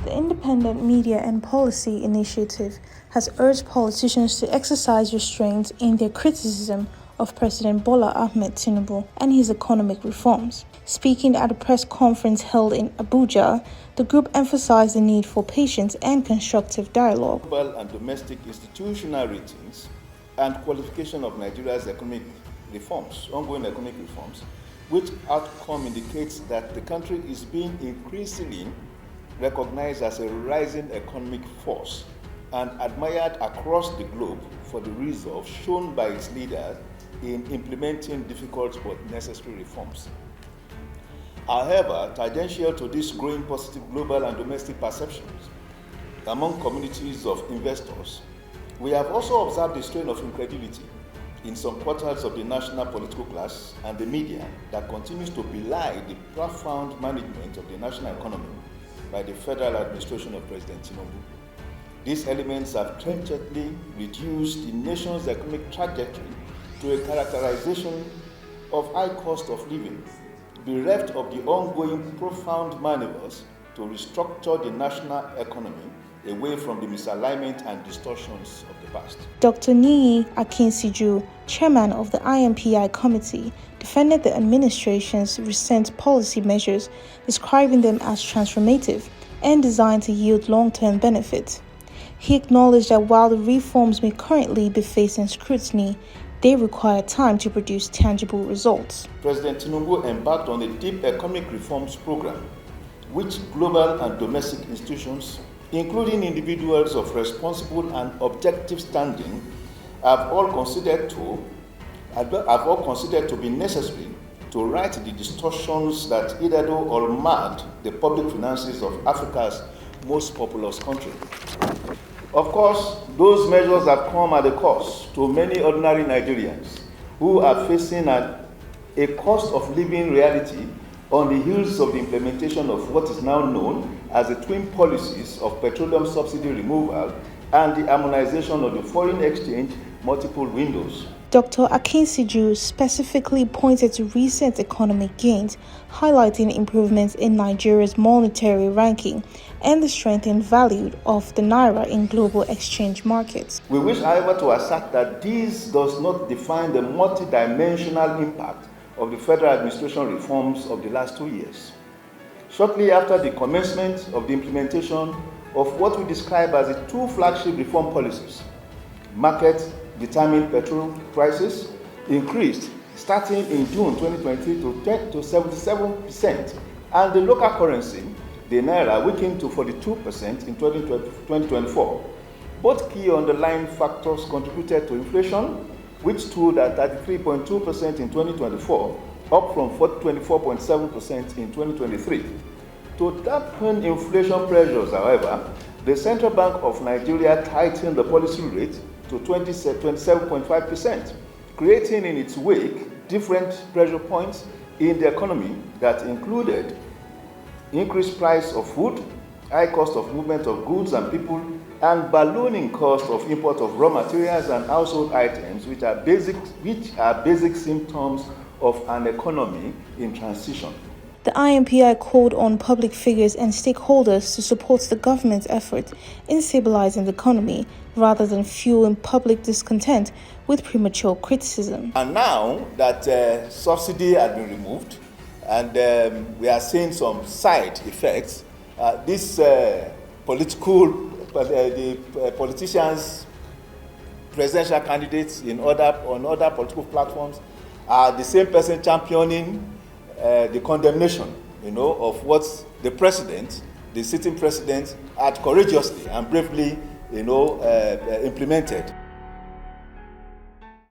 The Independent Media and Policy Initiative has urged politicians to exercise restraint in their criticism of President Bola Ahmed Tinubu and his economic reforms. Speaking at a press conference held in Abuja, the group emphasized the need for patience and constructive dialogue. Global and domestic institutional ratings and qualification of Nigeria's economic reforms, ongoing economic reforms, which outcome indicates that the country is being increasingly recognized as a rising economic force and admired across the globe for the resolve shown by its leaders in implementing difficult but necessary reforms. However, tangential to these growing positive global and domestic perceptions among communities of investors, we have also observed a strain of incredulity in some quarters of the national political class and the media that continues to belie the profound management of the national economy by the federal administration of President Tinubu. These elements have trenchantly reduced the nation's economic trajectory to a characterization of high cost of living, bereft of the ongoing profound maneuvers to restructure the national economy away from the misalignment and distortions of the past. Dr. Niyi Akinseju, chairman of the IMPI committee, defended the administration's recent policy measures, describing them as transformative and designed to yield long-term benefits. He acknowledged that while the reforms may currently be facing scrutiny, they require time to produce tangible results. President Tinubu embarked on a deep economic reforms program, which global and domestic institutions, including individuals of responsible and objective standing, have all considered to be necessary to right the distortions that hitherto or marred the public finances of Africa's most populous country. Of course, those measures have come at a cost to many ordinary Nigerians who are facing a cost of living reality on the heels of the implementation of what is now known as the twin policies of petroleum subsidy removal and the harmonization of the foreign exchange multiple windows. Dr. Akinseju specifically pointed to recent economic gains, highlighting improvements in Nigeria's monetary ranking and the strength and value of the naira in global exchange markets. We wish, however, to assert that this does not define the multidimensional impact of the federal administration reforms of the last 2 years. Shortly after the commencement of the implementation of what we describe as the two flagship reform policies, market-determined petrol prices increased starting in June 2023 to 77%, and the local currency, the naira, weakened to 42% in 2024. Both key underlying factors contributed to inflation, which stood at 33.2% in 2024, up from 24.7% in 2023. To dampen inflation pressures, however, the Central Bank of Nigeria tightened the policy rate to 27.5%, creating in its wake different pressure points in the economy that included increased price of food, high cost of movement of goods and people, and ballooning cost of import of raw materials and household items, which are basic symptoms of an economy in transition. The IMPI called on public figures and stakeholders to support the government's effort in stabilizing the economy rather than fueling public discontent with premature criticism. And now that subsidy has been removed and we are seeing some side effects, politicians, presidential candidates on other political platforms are the same person championing the condemnation, of what the sitting president had courageously and bravely, implemented.